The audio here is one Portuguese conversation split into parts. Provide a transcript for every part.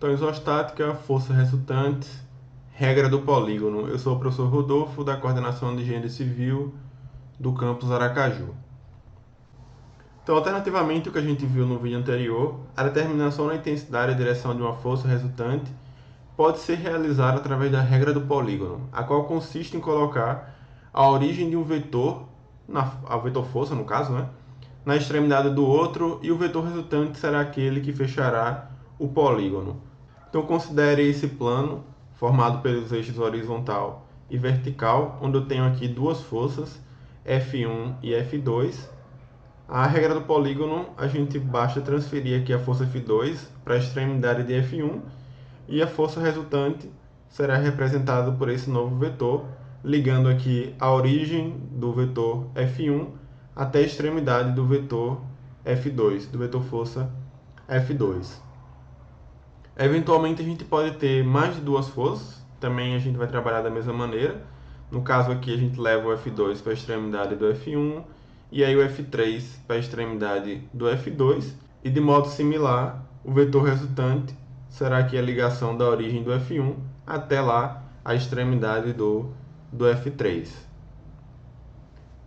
Então, isostática, força resultante, regra do polígono. Eu sou o professor Rodolfo, da Coordenação de Engenharia Civil do campus Aracaju. Então, alternativamente, o que a gente viu no vídeo anterior, a determinação da intensidade e direção de uma força resultante pode ser realizada através da regra do polígono, a qual consiste em colocar a origem de um vetor, a vetor força no caso, na extremidade do outro, e o vetor resultante será aquele que fechará o polígono. Então considere esse plano formado pelos eixos horizontal e vertical, onde eu tenho aqui duas forças, F1 e F2. A regra do polígono, a gente basta transferir aqui a força F2 para a extremidade de F1 e a força resultante será representada por esse novo vetor, ligando aqui a origem do vetor F1 até a extremidade do vetor F2, do vetor força F2. Eventualmente a gente pode ter mais de duas forças, também a gente vai trabalhar da mesma maneira. No caso aqui a gente leva o F2 para a extremidade do F1 e aí o F3 para a extremidade do F2, e de modo similar o vetor resultante será aqui a ligação da origem do F1 até lá a extremidade do F3.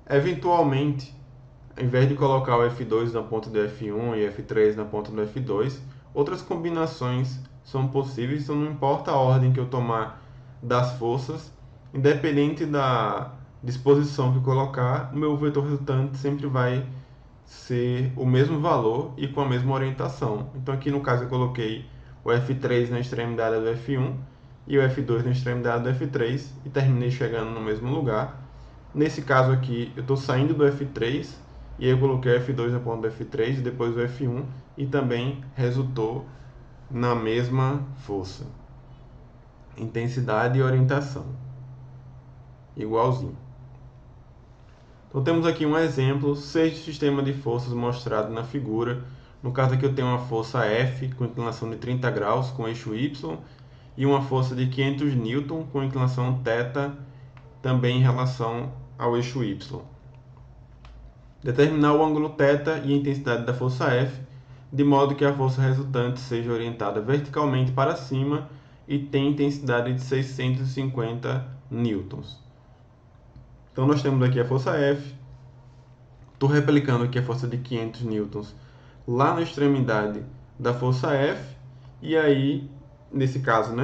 Eventualmente, ao invés de colocar o F2 na ponta do F1 e F3 na ponta do F2, outras combinações são possíveis, então não importa a ordem que eu tomar das forças, independente da disposição que eu colocar, o meu vetor resultante sempre vai ser o mesmo valor e com a mesma orientação. Então aqui no caso eu coloquei o F3 na extremidade do F1 e o F2 na extremidade do F3 e terminei chegando no mesmo lugar. Nesse caso aqui eu estou saindo do F3 e aí eu coloquei o F2 na ponta do F3 e depois o F1 e também resultou na mesma força. Intensidade e orientação. Igualzinho. Então temos aqui um exemplo, seja o sistema de forças mostrado na figura. No caso aqui eu tenho uma força F com inclinação de 30 graus com eixo Y e uma força de 500 N com inclinação θ também em relação ao eixo Y. Determinar o ângulo θ e a intensidade da força F, de modo que a força resultante seja orientada verticalmente para cima e tenha intensidade de 650 newtons. Então nós temos aqui a força F, estou replicando aqui a força de 500 newtons lá na extremidade da força F, e aí, nesse caso,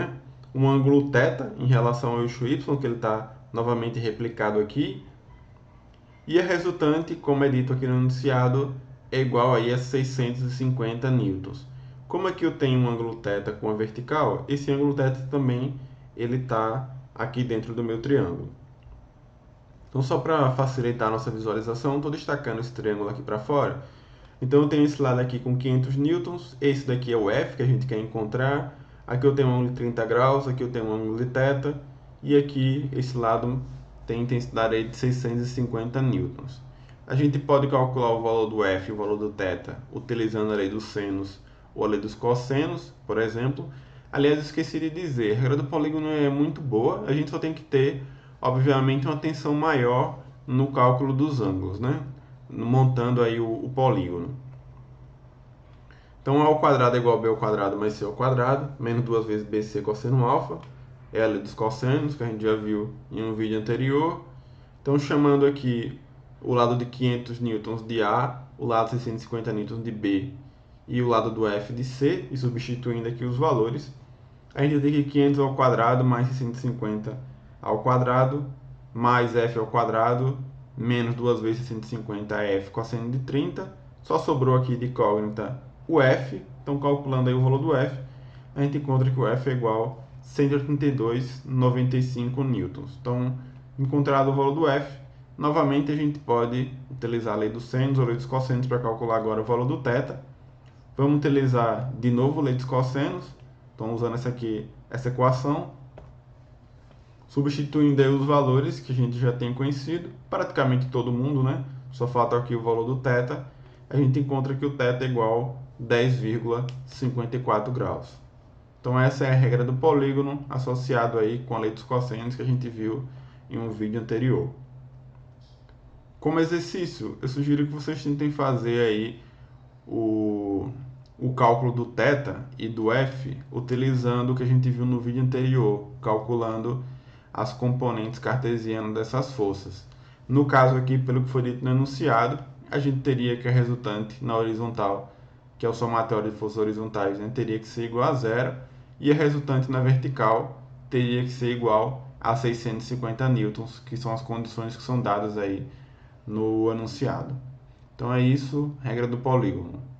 um ângulo θ em relação ao eixo Y, que ele está novamente replicado aqui, e a resultante, como é dito aqui no enunciado, é igual aí a 650 newtons. Como aqui eu tenho um ângulo θ com a vertical, esse ângulo θ também ele está aqui dentro do meu triângulo. Então, só para facilitar a nossa visualização, estou destacando esse triângulo aqui para fora. Então, eu tenho esse lado aqui com 500 newtons, esse daqui é o F que a gente quer encontrar. Aqui eu tenho um ângulo de 30 graus, aqui eu tenho um ângulo de θ, e aqui esse lado tem intensidade aí de 650 newtons. A gente pode calcular o valor do F e o valor do θ utilizando a lei dos senos ou a lei dos cossenos, por exemplo. Aliás, eu esqueci de dizer, a regra do polígono é muito boa, a gente só tem que ter obviamente uma atenção maior no cálculo dos ângulos, montando aí o polígono. Então A ao quadrado é igual a B ao quadrado mais C ao quadrado, menos 2 vezes BC cosseno alfa, é a lei dos cossenos, que a gente já viu em um vídeo anterior. Então chamando aqui o lado de 500 newtons de A, o lado de 650 newtons de B e o lado do F de C, e substituindo aqui os valores, a gente tem que 500 ao quadrado mais 650 ao quadrado, mais f ao quadrado, menos 2 vezes 150 é f cosseno de 30. Só sobrou aqui de incógnita o f, então calculando aí o valor do f, a gente encontra que o f é igual a 182,95 newtons. Então, encontrado o valor do f, novamente a gente pode utilizar a lei dos senos ou a lei dos cossenos para calcular agora o valor do θ. Vamos utilizar de novo a lei dos cossenos. Então, usando essa equação, substituindo aí os valores que a gente já tem conhecido, praticamente todo mundo, Só falta aqui o valor do θ. A gente encontra que o θ é igual a 10,54 graus. Então essa é a regra do polígono associado aí com a lei dos cossenos que a gente viu em um vídeo anterior. Como exercício, eu sugiro que vocês tentem fazer aí o o cálculo do θ e do F utilizando o que a gente viu no vídeo anterior, calculando as componentes cartesianas dessas forças. No caso aqui, pelo que foi dito no enunciado, a gente teria que a resultante na horizontal, que é o somatório de forças horizontais, né, teria que ser igual a zero, e a resultante na vertical teria que ser igual a 650 newtons, que são as condições que são dadas aí no enunciado. Então é isso, regra do polígono.